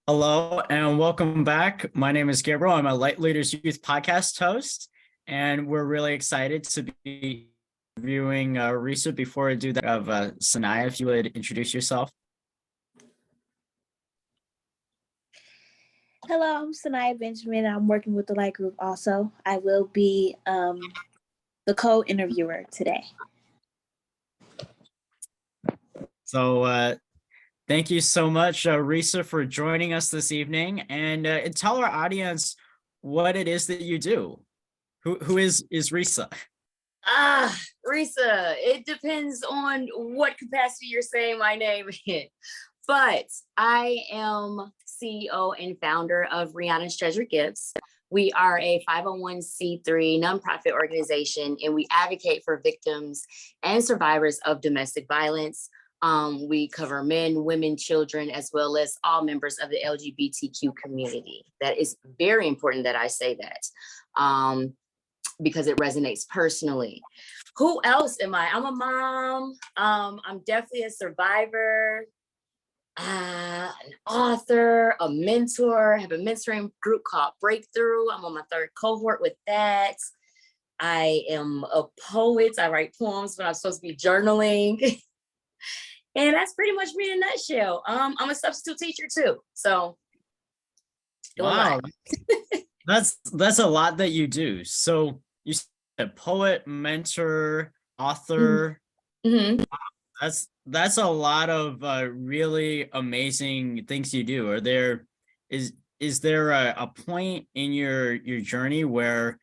Hello and welcome back. My name is Gabriel. I'm a Light Leaders Youth podcast host, and we're really excited to be reviewing Risa. Before I do that, of Sanaya, if you would introduce yourself. Hello, I'm Sanaya Benjamin. I'm working with the Light Group also. I will be the co-interviewer today. So thank you so much, Risa, for joining us this evening, and tell our audience what it is that you do. Who is Risa? Risa, it depends on what capacity you're saying my name in. But I am CEO and founder of Rihanna's Treasured Gifts. We are a 501c3 nonprofit organization, and we advocate for victims and survivors of domestic violence. We cover men, women, children, as well as all members of the LGBTQ community. That is very important that I say that because it resonates personally. Who else am I? I'm a mom. I'm definitely a survivor, an author, a mentor. I have a mentoring group called Breakthrough. I'm on my third cohort with that. I am a poet. I write poems when I'm supposed to be journaling. And that's pretty much me in a nutshell. I'm a substitute teacher too. So wow. That's a lot that you do. So you said a poet, mentor, author. Mm-hmm. That's a lot of really amazing things you do. Is there a point in your journey where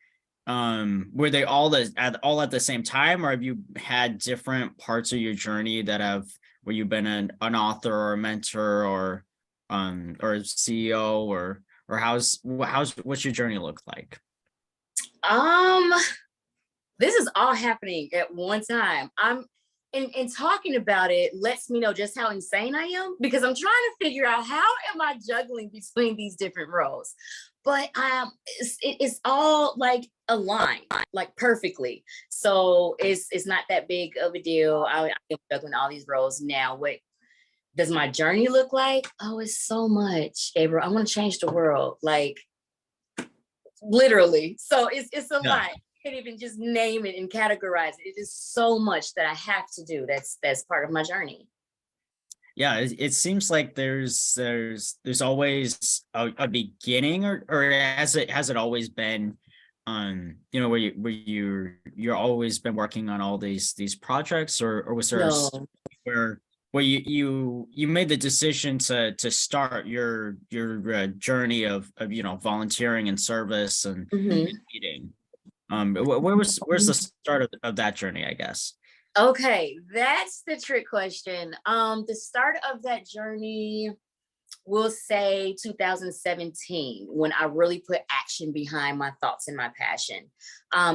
were they all at the same time, or have you had different parts of your journey where you've been an author or a mentor or a CEO or what's your journey look like? This is all happening at one time. And talking about it lets me know just how insane I am, because I'm trying to figure out how am I juggling between these different roles. But it's all like aligned, like perfectly. So it's not that big of a deal. I'm juggling all these roles now. What does my journey look like? Oh, it's so much, Gabriel. I want to change the world, like literally. So it's a lot. I can't even just name it and categorize it. It is so much that I have to do. That's part of my journey. Yeah, it seems like there's always a beginning, or has it always been where you're always been working on all these projects, or was there where you made the decision to start your journey of volunteering and service and leading? Where's the start of that journey, I guess? Okay, that's the trick question. The start of that journey, we'll say 2017, when I really put action behind my thoughts and my passion.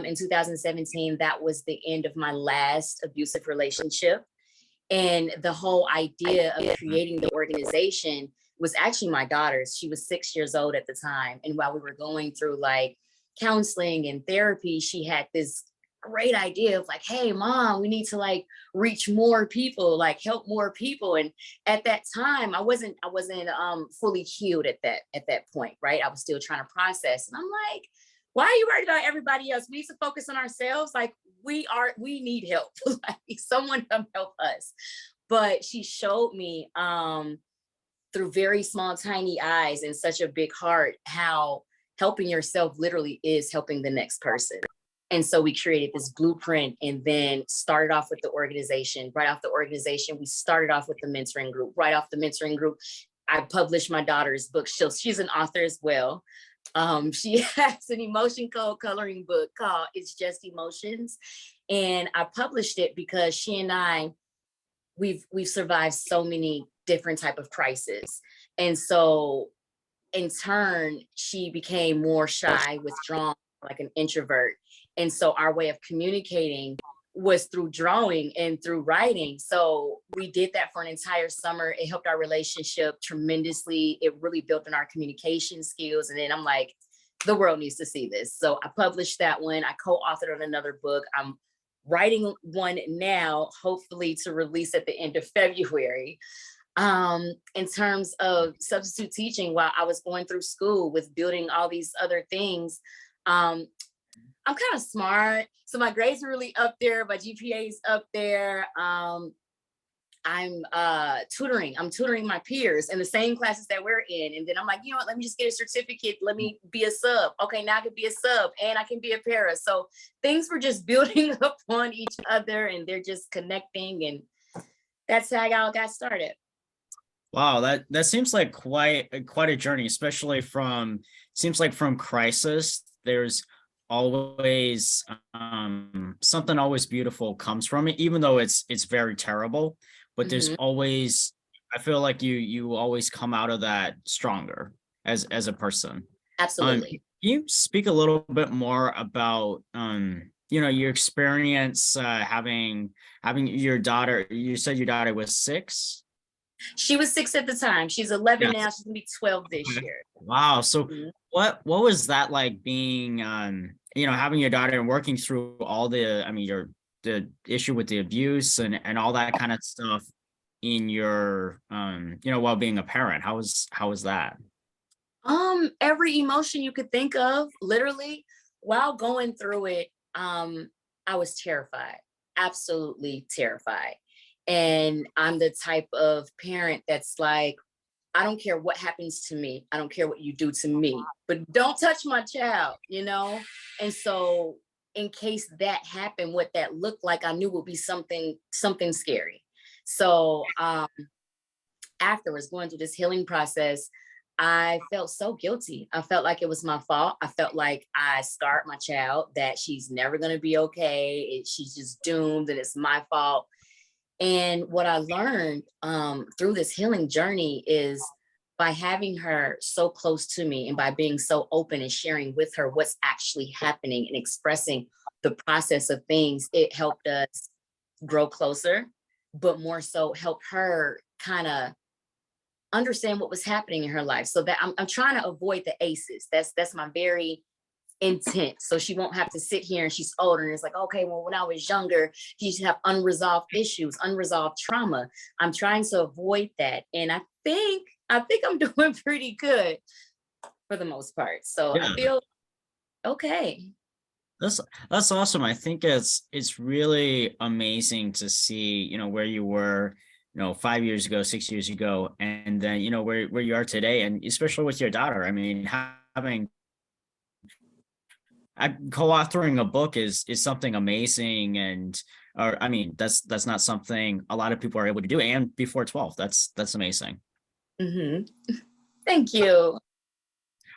In 2017, that was the end of my last abusive relationship. And the whole idea of creating the organization was actually my daughter's. She was 6 years old at the time. And while we were going through like counseling and therapy, she had this great idea of like, hey mom, we need to like reach more people, like help more people. And at that time I wasn't fully healed at that point, right? I was still trying to process, and I'm like, why are you worried about everybody else? We need to focus on ourselves. Like we need help. Like someone come help us. But she showed me through very small tiny eyes and such a big heart how helping yourself literally is helping the next person. And so we created this blueprint and then started off with the organization. Right off the organization, we started off with the mentoring group. Right off the mentoring group, I published my daughter's book. She's an author as well. She has an emotion code coloring book called It's Just Emotions. And I published it because she and I, we've survived so many different type of crises. And so in turn, she became more shy, withdrawn, like an introvert. And so our way of communicating was through drawing and through writing. So we did that for an entire summer. It helped our relationship tremendously. It really built on our communication skills. And then I'm like, the world needs to see this. So I published that one. I co-authored on another book. I'm writing one now, hopefully to release at the end of February. In terms of substitute teaching while I was going through school with building all these other things. I'm kind of smart, so my grades are really up there. My GPA is up there. I'm tutoring my peers in the same classes that we're in. And then I'm like, you know what, let me just get a certificate. Let me be a sub. Okay, now I can be a sub and I can be a para. So things were just building upon each other and they're just connecting. And that's how y'all got started. Wow, that seems like quite a journey, especially from seems like from crisis. There's always something always beautiful comes from it, even though it's very terrible. But there's Mhm. always I feel like you always come out of that stronger as a person. Can Absolutely. you speak a little bit more about your experience having your daughter? You said your daughter was 6? She was 6 at the time. She's 11 now. Yes. She's gonna be 12 this Okay. year. Wow. So Mhm. what was that like being having your daughter and working through all the the issue with the abuse and all that kind of stuff in your while being a parent? How was that? Every emotion you could think of, literally, while going through it, I was terrified, absolutely terrified. And I'm the type of parent that's like, I don't care what happens to me. I don't care what you do to me, but don't touch my child, you know? And so in case that happened, what that looked like, I knew would be something scary. So afterwards, going through this healing process, I felt so guilty. I felt like it was my fault. I felt like I scarred my child, that she's never going to be okay. She's just doomed, and it's my fault. And what I learned through this healing journey is by having her so close to me and by being so open and sharing with her what's actually happening and expressing the process of things, it helped us grow closer, but more so help her kind of understand what was happening in her life, so that I'm trying to avoid the aces. That's my very intent. So she won't have to sit here and she's older and it's like, okay, well, when I was younger, she used to have unresolved issues, unresolved trauma. I'm trying to avoid that. And I think I'm doing pretty good for the most part. So I Yeah. feel okay. That's that's awesome. I think it's really amazing to see, where you were, 5 years ago, 6 years ago, and then, where you are today, and especially with your daughter. I mean, having co-authoring a book is something amazing, and or I mean, that's not something a lot of people are able to do, and before 12. That's amazing. Hmm. Thank you.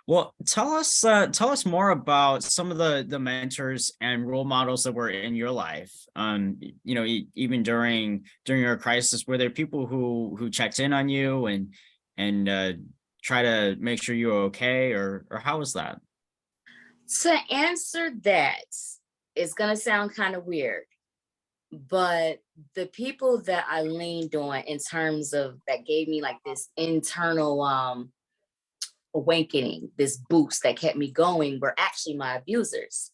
Well, tell us more about some of the mentors and role models that were in your life. Even during your crisis, were there people who checked in on you and try to make sure you were okay, or how was that? To answer that is going to sound kind of weird, but the people that I leaned on in terms of that gave me like this internal awakening, this boost that kept me going, were actually my abusers.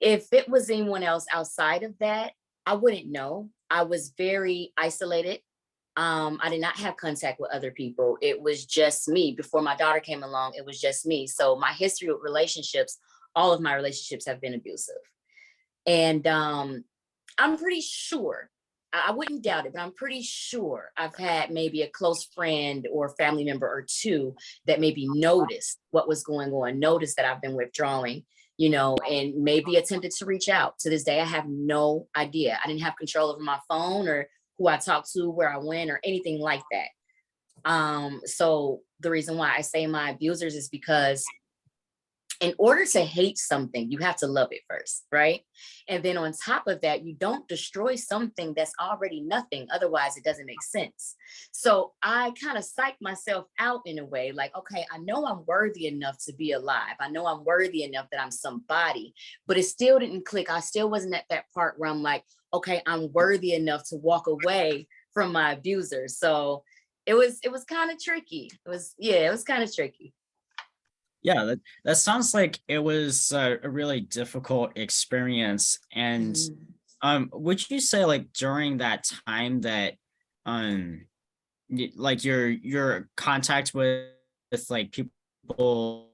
If it was anyone else outside of that, I wouldn't know. I was very isolated. I did not have contact with other people. It was just me. Before my daughter came along, it was just me. So my history with relationships, all of my relationships have been abusive. And I'm pretty sure, I wouldn't doubt it, but I'm pretty sure I've had maybe a close friend or family member or two that maybe noticed what was going on, noticed that I've been withdrawing, and maybe attempted to reach out. To this day, I have no idea. I didn't have control over my phone or who I talked to, where I went, or anything like that. So the reason why I say my abusers is because in order to hate something, you have to love it first, right? And then on top of that, you don't destroy something that's already nothing. Otherwise, it doesn't make sense. So I kind of psych myself out in a way like, okay, I know I'm worthy enough to be alive. I know I'm worthy enough that I'm somebody, but it still didn't click. I still wasn't at that part where I'm like, okay, I'm worthy enough to walk away from my abuser. So it was kind of tricky. It was kind of tricky. Yeah, that sounds like it was a really difficult experience. And Mhm. would you say like during that time that um like your contact with like people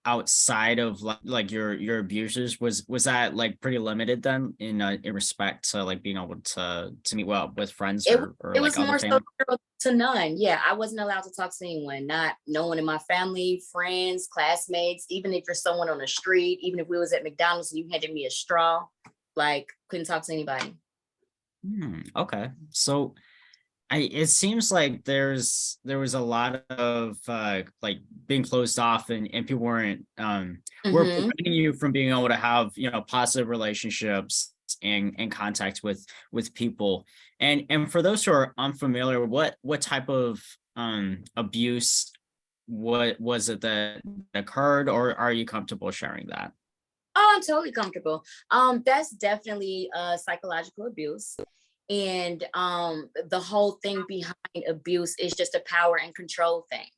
outside of like your abusers, was that like pretty limited then in respect to like being able to meet well with friends or It like was other more so family? zero to none. Yeah, I wasn't allowed to talk to anyone, not no one in my family, friends, classmates, even if you're someone on the street, even if we was at McDonald's and you handed me a straw, like couldn't talk to anybody. Okay, so it seems like there was a lot of like being closed off, and people were Hmm. preventing you from being able to have, positive relationships and contact with people. And for those who are unfamiliar, what type of abuse, what was it that occurred, or are you comfortable sharing that? Oh, I'm totally comfortable. That's definitely psychological abuse. And the whole thing behind abuse is just a power and control thing.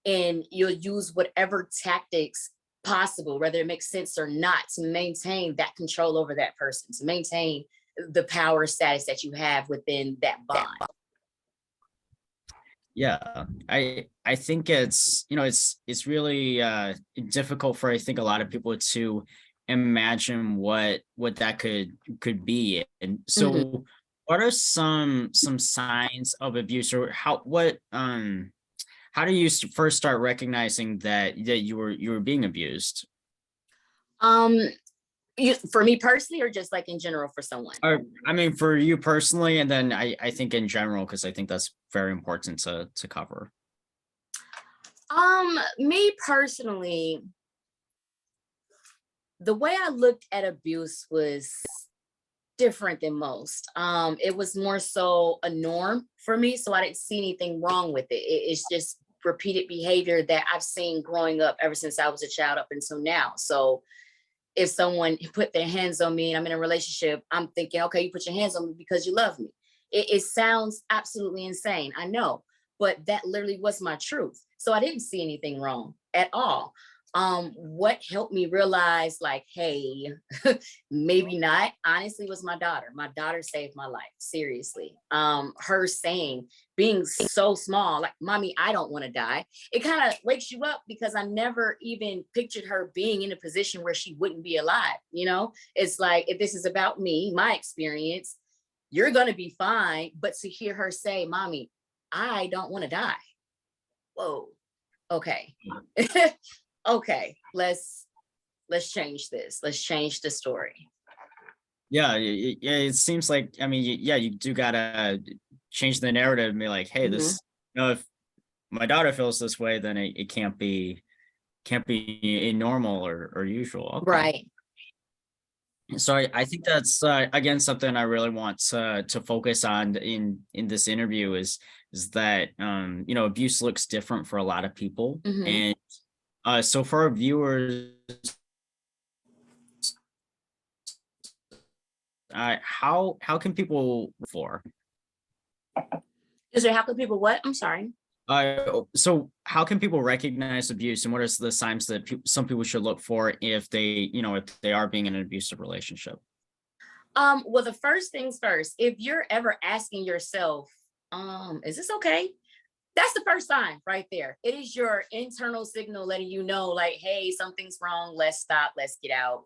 And you'll use whatever tactics possible, whether it makes sense or not, to maintain that control over that person, to maintain the power status that you have within that bond. Yeah, I think it's really difficult for, I think, a lot of people to imagine what that could be. And Mhm. so what are some signs of abuse, or how do you first start recognizing that you were being abused? Um, for me personally, or just like in general for someone? Or I mean, for you personally, and then I think in general, because I think that's very important to cover. Me personally, the way I looked at abuse was different than most. It was more so a norm for me, so I didn't see anything wrong with it. It's just repeated behavior that I've seen growing up ever since I was a child up until now. So if someone put their hands on me and I'm in a relationship, I'm thinking, okay, you put your hands on me because you love me. It sounds absolutely insane, I know, but that literally was my truth. So I didn't see anything wrong at all. What helped me realize, like, hey, maybe not, honestly, was my daughter. My daughter saved my life, seriously. Her saying, being so small, like, mommy, I don't want to die, it kind of wakes you up, because I never even pictured her being in a position where she wouldn't be alive. It's like, if this is about me, my experience, you're going to be fine. But to hear her say, mommy, I don't want to die. Whoa. Okay. Okay. Let's change this. Let's change the story. Yeah, yeah, it seems like, I mean, yeah, you do gotta change the narrative and be like, hey, Mhm. this, if my daughter feels this way, then it can't be a normal or usual. Okay. Right. So I think that's again something I really want to focus on in this interview is that abuse looks different for a lot of people. Mhm. And so for our viewers, how can people for Is there, how can people what? I'm sorry. so how can people recognize abuse, and what are the signs that some people should look for if they are being in an abusive relationship? Well, the first things first, if you're ever asking yourself, is this okay? That's the first sign right there. It is your internal signal letting you know, like, hey, something's wrong. Let's stop. Let's get out.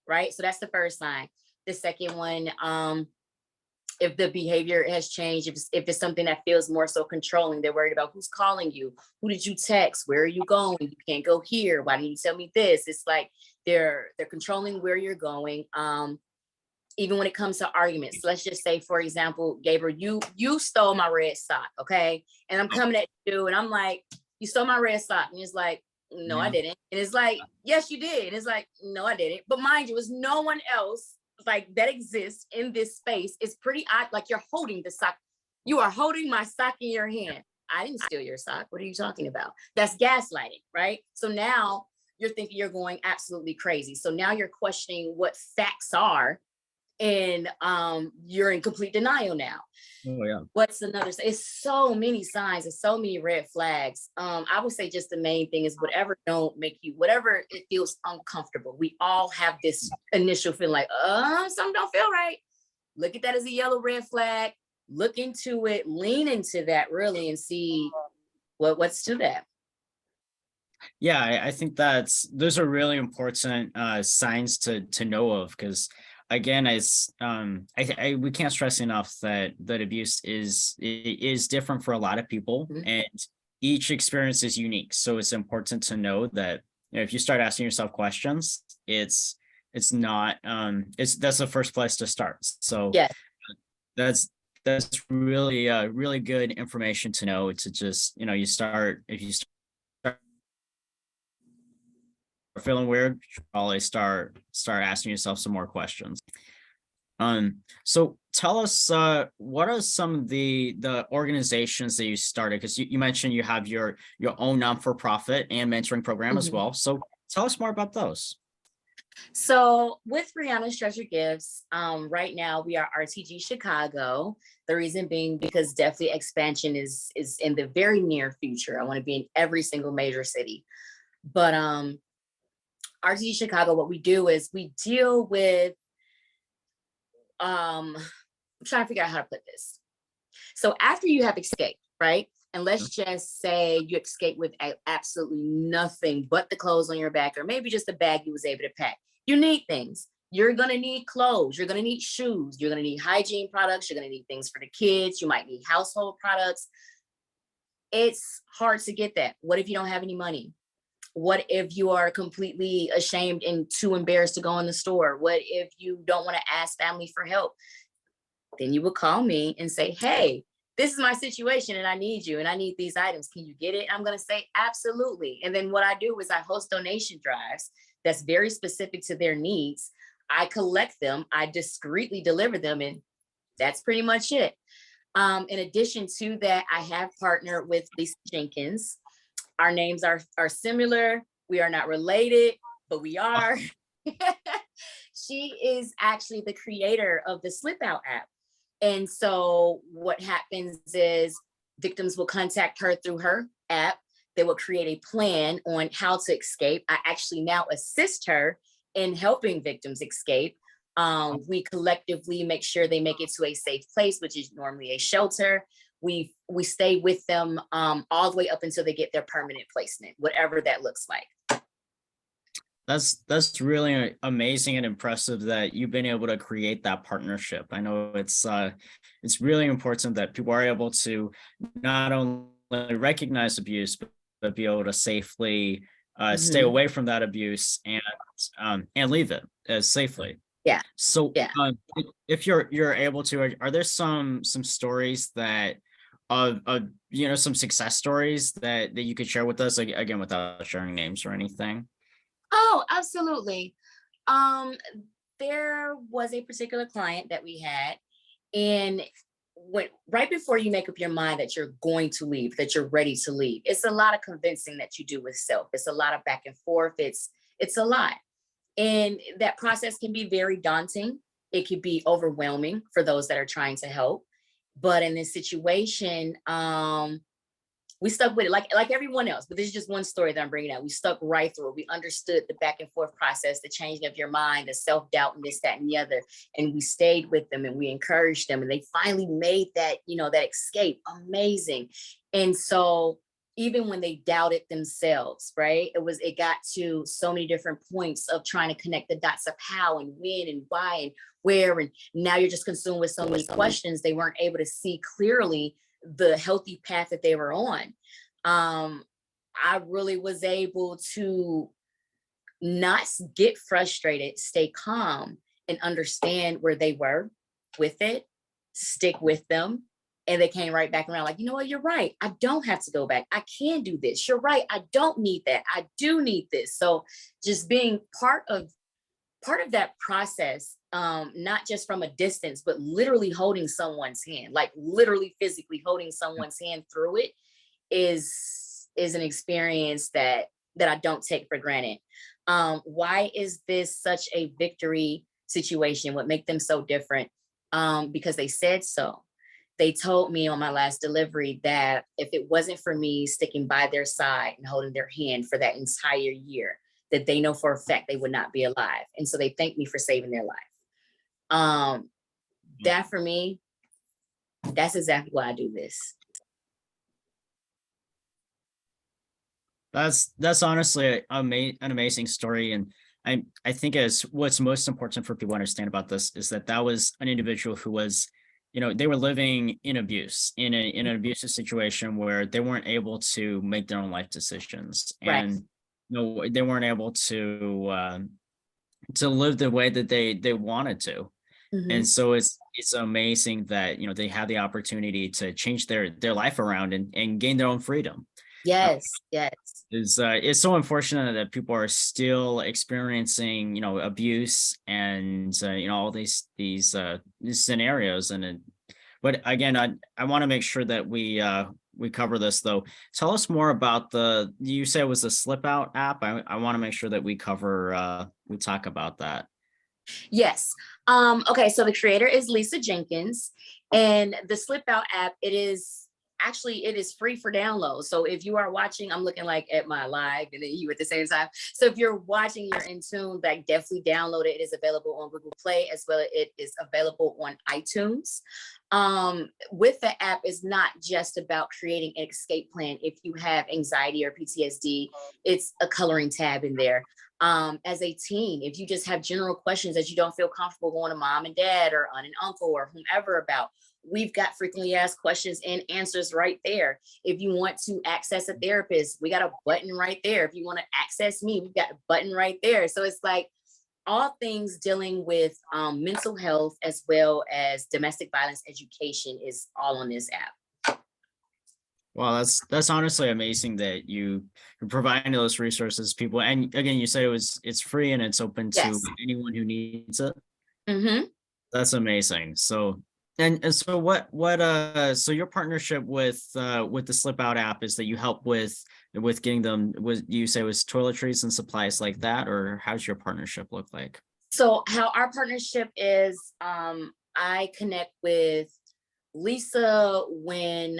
Right. So that's the first sign. The second one, if the behavior has changed, if it's something that feels more so controlling, they're worried about who's calling you, who did you text, where are you going, you can't go here, why didn't you tell me this? It's like they're controlling where you're going. Even when it comes to arguments, let's just say, for example, Gabriel, you stole my red sock, okay? And I'm coming at you and I'm like, you stole my red sock. And it's like, no, I Yeah. didn't. And it's like, yes, you did. And it's like, no, I didn't. But mind you, it's no one else like that exists in this space. It's pretty odd. Like, you're holding the sock. You are holding my sock in your hand. I didn't steal your sock. What are you talking about? That's gaslighting, right? So now you're thinking you're going absolutely crazy. So now you're questioning what facts are, and you're in complete denial now. Oh yeah. What's another? It's so many signs, it's so many red flags. I would say just the main thing is whatever don't make you, whatever it feels uncomfortable. We all have this initial feeling like, something don't feel right. Look at that as a yellow red flag. look into it, lean into that really, and see what's to that. Yeah, I think those are really important signs to know of, because again, we can't stress enough that abuse is different for a lot of people, Mhm. and each experience is unique. So it's important to know that, if you start asking yourself questions, it's not it's that's the first place to start. So Yeah. that's really good information to know, to just, you start, if you start feeling weird, probably start asking yourself some more questions. So tell us, what are some of the organizations that you started? Because you mentioned you have your own non-for-profit and mentoring program as Mhm. well. So tell us more about those. So with Rihanna's Treasure Gifts, right now we are RTG Chicago. The reason being because definitely expansion is in the very near future. I want to be in every single major city. But RTG Chicago, what we do is we deal with I'm trying to figure out how to put this. So after you have escaped, right? And let's just say you escape with absolutely nothing but the clothes on your back, or maybe just a bag you was able to pack. You need things. You're gonna need clothes. You're gonna need shoes. You're gonna need hygiene products. You're gonna need things for the kids. You might need household products. It's hard to get that. What if you don't have any money? What if you are completely ashamed and too embarrassed to go in the store? What if you don't want to ask family for help? Then you would call me and say, hey, this is my situation and I need you and I need these items. Can you get it? I'm going to say, absolutely. And then what I do is I host donation drives that's very specific to their needs. I collect them, I discreetly deliver them, and that's pretty much it. In addition to that, I have partnered with Lisa Jenkins. Our names are similar. We are not related, but we are. She is actually the creator of the Slip Out app. And so what happens is victims will contact her through her app. They will create a plan on how to escape. I actually now assist her in helping victims escape. We collectively make sure they make it to a safe place, which is normally a shelter. We stay with them all the way up until they get their permanent placement, whatever that looks like. That's really amazing and impressive that you've been able to create that partnership. I know it's really important that people are able to not only recognize abuse, but be able to safely stay Mhm. away from that abuse and leave it as safely. Yeah. So Yeah. if you're able to, are there some stories that of some success stories that you could share with us, like, again, without sharing names or anything? Oh, absolutely. Um, there was a particular client that we had, and when right before you make up your mind that you're going to leave, that you're ready to leave, it's a lot of convincing that you do with self. It's a lot of back and forth. It's a lot. And that process can be very daunting. It could be overwhelming for those that are trying to help. But in this situation, we stuck with it like everyone else, but this is just one story that I'm bringing out. We stuck right through it. We understood the back and forth process, the changing of your mind, the self-doubt, and this, that, and the other. And we stayed with them and we encouraged them. And they finally made that, that escape amazing. And so even when they doubted themselves, right? It got to so many different points of trying to connect the dots of how and when and why and where. And now you're just consumed with so many questions, they weren't able to see clearly the healthy path that they were on. I really was able to not get frustrated, stay calm, and understand where they were with it, stick with them. And they came right back around like, you know what, you're right. I don't have to go back. I can do this. You're right. I don't need that. I do need this. So just being part of that process, not just from a distance, but literally holding someone's hand, like literally physically holding someone's hand through it, is an experience that I don't take for granted. Why is this such a victory situation? What make them so different? Because they said so. They told me on my last delivery that if it wasn't for me sticking by their side and holding their hand for that entire year, that they know for a fact they would not be alive. And so they thanked me for saving their life. That for me, That's exactly why I do this. That's honestly an amazing story, and I think as what's most important for people to understand about this is that that was an individual who was, they were living in abuse in an abusive situation where they weren't able to make their own life decisions, Right. and they weren't able to live the way that they wanted to. Mhm. And so it's amazing that they have the opportunity to change their life around and gain their own freedom. Yes, yes. It's so unfortunate that people are still experiencing abuse and all these scenarios, but again, I want to make sure that we cover this though. Tell us more about you say it was the Slip Out app. I want to make sure that we talk about that. Yes. Okay, so the creator is Lisa Jenkins, and the Slip Out app, it is free for download. So if you are watching, I'm looking like at my live and then you at the same time. So if you're watching, you're in tune, like definitely download it. It is available on Google Play as well as it is available on iTunes. With the app is not just about creating an escape plan. If you have anxiety or PTSD, it's a coloring tab in there. As a teen, if you just have general questions that you don't feel comfortable going to mom and dad or aunt and uncle or whomever about, we've got frequently asked questions and answers right there. If you want to access a therapist, we got a button right there. If you want to access me, we've got a button right there. So it's like all things dealing with mental health as well as domestic violence education is all on this app. Well, that's honestly amazing that you're providing those resources, people. And again, you say it's free and it's open to Yes. anyone who needs it. Mm-hmm. That's amazing. So and so so your partnership with the Slip Out app is that you help with getting them, was you say was toiletries and supplies like that, or how's your partnership look like? So how our partnership is, I connect with Lisa when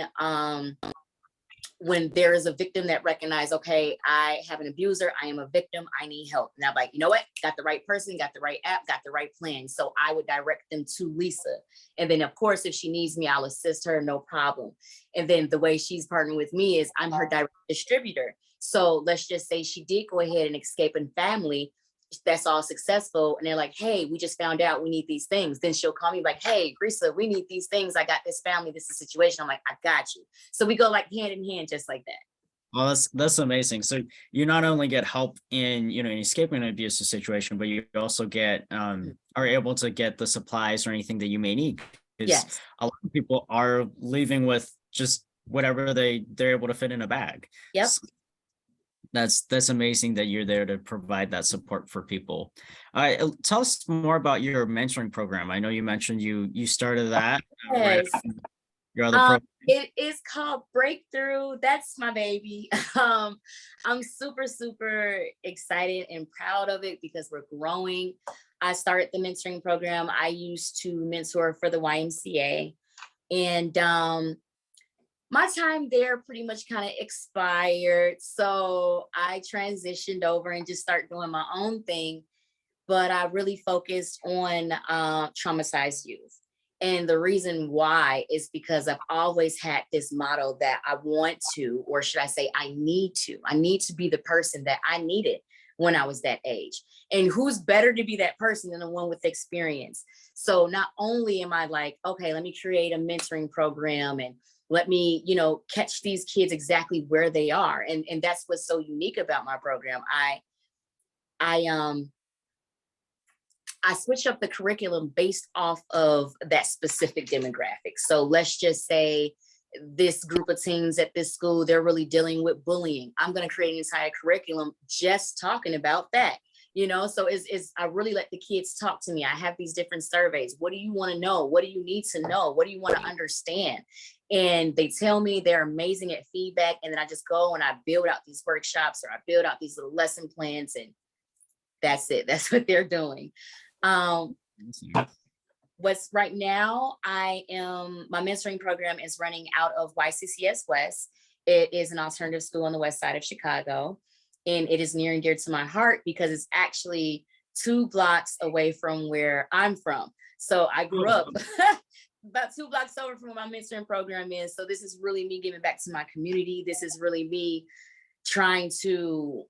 there is a victim that recognize, okay, I have an abuser, I am a victim, I need help. And I'm like, you know what? Got the right person, got the right app, got the right plan. So I would direct them to Lisa. And then of course, if she needs me, I'll assist her, no problem. And then the way she's partnering with me is I'm her direct distributor. So let's just say she did go ahead and escape in family, that's all successful, and they're like, hey, we just found out we need these things, then she'll call me like, hey, Risa, we need these things, I got this family, this is a situation. I'm like, I got you. So we go like hand in hand, just like that. Well, that's amazing. So you not only get help in in escaping an abusive situation, but you also get are able to get the supplies or anything that you may need, because Yes. a lot of people are leaving with just whatever they're able to fit in a bag. Yep. So that's amazing that you're there to provide that support for people. Tell us more about your mentoring program. I know you mentioned you started that right Yes. after your other program. It is called Breakthrough. That's my baby. I'm super, super excited and proud of it because we're growing. I started the mentoring program. I used to mentor for the YMCA, and my time there pretty much kind of expired. So I transitioned over and just started doing my own thing. But I really focused on traumatized youth. And the reason why is because I've always had this motto that I want to, or should I say, I need to be the person that I needed when I was that age. And who's better to be that person than the one with experience? So not only am I like, okay, let me create a mentoring program and let me, catch these kids exactly where they are. And that's what's so unique about my program. I switch up the curriculum based off of that specific demographic. So let's just say this group of teens at this school, they're really dealing with bullying. I'm going to create an entire curriculum just talking about that. So I really let the kids talk to me. I have these different surveys. What do you want to know? What do you need to know? What do you want to understand? And they tell me they're amazing at feedback. And then I just go and I build out these workshops, or I build out these little lesson plans, and that's it. That's what they're doing. What's right now, my mentoring program is running out of YCCS West. It is an alternative school on the west side of Chicago. And it is near and dear to my heart because it's actually 2 blocks away from where I'm from. So I grew up about 2 blocks over from where my mentoring program is. So this is really me giving back to my community. This is really me trying to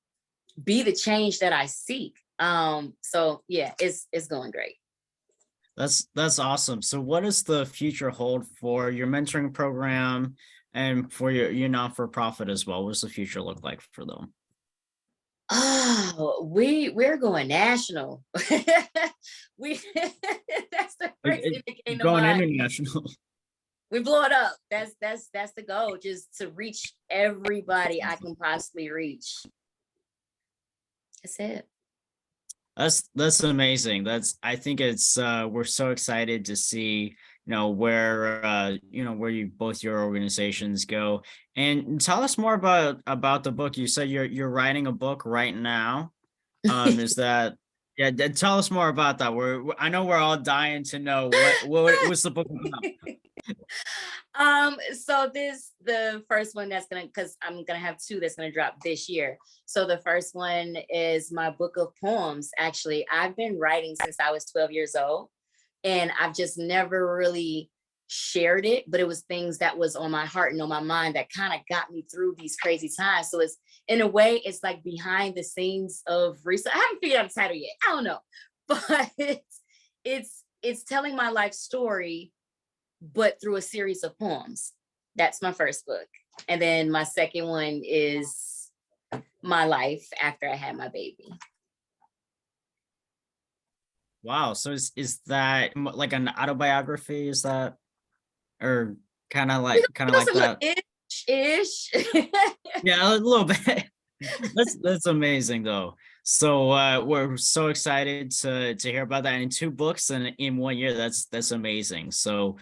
be the change that I seek. So yeah, it's going great. That's awesome. So what does the future hold for your mentoring program and for your non-for-profit as well? What does the future look like for them? Oh, we're going national. we that's the first thing that came to Going mind. international. We blow it up. That's the goal, just to reach everybody I can possibly reach. That's it. That's amazing. I think it's we're so excited to see, where you both your organizations go. And tell us more about the book. You said you're writing a book right now. Is that yeah, tell us more about that. I know we're all dying to know what's the book about. So the first one because I'm gonna have 2 that's gonna drop this year. So the first one is my book of poems. Actually, I've been writing since I was 12 years old, and I've just never really shared it, but it was things that was on my heart and on my mind that kind of got me through these crazy times. So it's, in a way, it's like behind the scenes of Risa. I haven't figured out the title yet. I don't know, but it's telling my life story, but through a series of poems. That's my first book. And then my second one is my life after I had my baby. Wow. So is that like an autobiography? Is that or kind of like that? Ish. Yeah, a little bit. That's amazing though. So we're so excited to hear about that in 2 books and in 1 year. That's amazing. So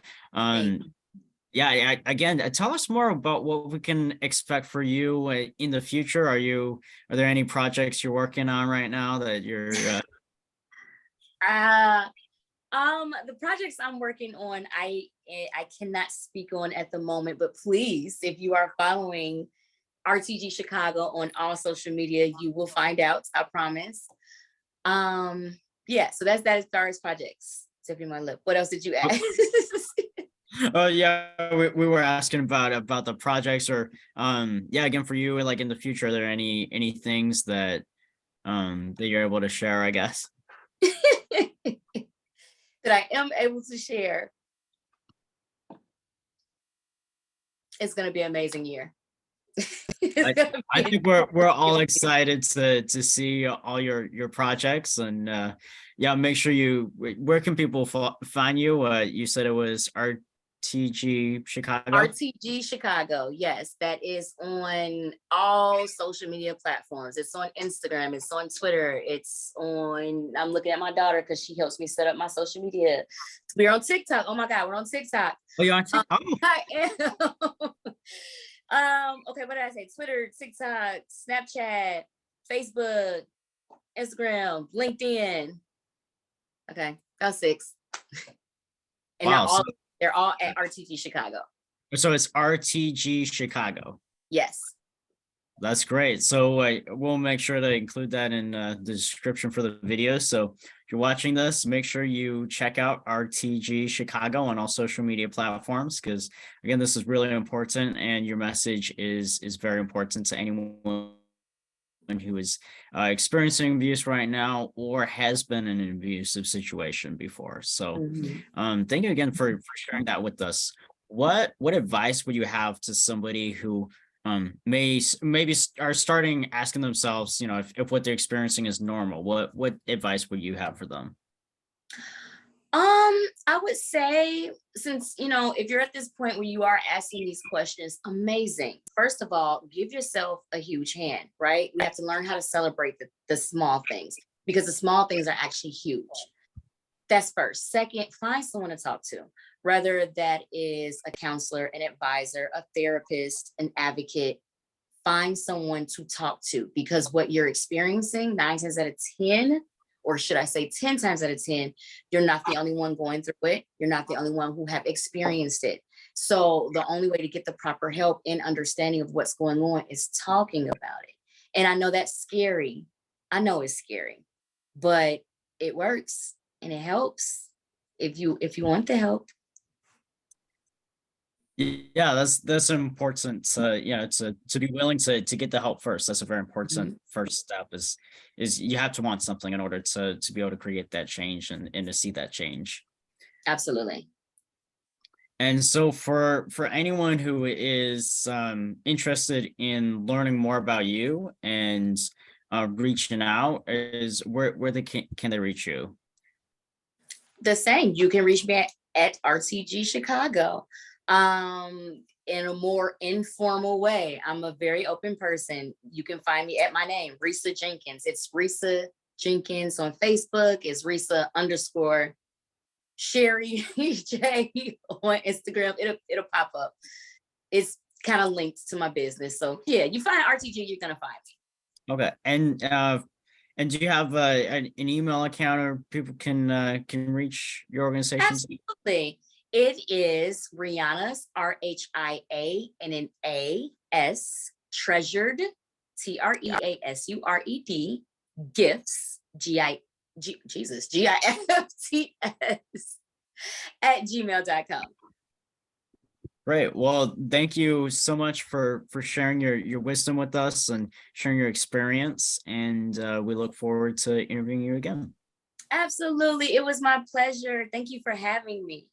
yeah, again, tell us more about what we can expect for you in the future. Are there any projects you're working on right now that you're The projects I'm working on, I cannot speak on at the moment, but please, if you are following RTG Chicago on all social media, you will find out, I promise. Yeah, so that's that as far as projects. Tipping my lip. What else did you ask? Oh yeah, we were asking about the projects or yeah, again for you, like in the future, are there any things that that you're able to share, I guess? That I am able to share. It's gonna be an amazing year. I think we're all excited to see all your projects and yeah, make sure where can people find you? You said it was RTG Chicago. RTG Chicago, yes, that is on all social media platforms. It's on Instagram, it's on Twitter, it's on, I'm looking at my daughter because she helps me set up my social media. We're on TikTok. Oh my God, we're on TikTok. Oh, you're on TikTok? I am. Okay, what did I say? Twitter, TikTok, Snapchat, Facebook, Instagram, LinkedIn. Okay, that's 6. And Wow, they're all at RTG Chicago. so it's RTG Chicago. Yes. That's great. So we'll make sure to include that in the description for the video. So if you're watching this, make sure you check out RTG Chicago on all social media platforms, because again, this is really important and your message is very important to anyone who is experiencing abuse right now or has been in an abusive situation before. So thank you again for sharing that with us. What advice would you have to somebody who maybe are starting asking themselves, if what they're experiencing is normal? What advice would you have for them? I would say, since, if you're at this point where you are asking these questions, amazing. First of all, give yourself a huge hand, right? We have to learn how to celebrate the small things, because the small things are actually huge. That's first. Second, find someone to talk to, whether that is a counselor, an advisor, a therapist, an advocate. Find someone to talk to, because what you're experiencing 9 times out of 10, or should I say 10 times out of 10, you're not the only one going through it. You're not the only one who have experienced it. So the only way to get the proper help and understanding of what's going on is talking about it. And I know that's scary. I know it's scary, but it works and it helps if you want the help. Yeah, that's important to be willing to get the help first. That's a very Mhm. important first step is you have to want something in order to be able to create that change and to see that change. Absolutely. And so for anyone who is interested in learning more about you and reaching out, is where they can they reach you? The same. You can reach me at RTG Chicago. In a more informal way. I'm a very open person. You can find me at my name, Risa Jenkins. It's Risa Jenkins on Facebook. It's Risa underscore Sherry J on Instagram. It'll pop up. It's kind of linked to my business. So yeah, you find RTG, you're gonna find me. Okay, and do you have an email account or people can reach your organizations? Absolutely. It is Rihanna's RHIA and an AS treasured TREASURED gifts Jesus GIFTS at gmail.com. Great. Well, thank you so much for sharing your wisdom with us and sharing your experience. And we look forward to interviewing you again. Absolutely. It was my pleasure. Thank you for having me.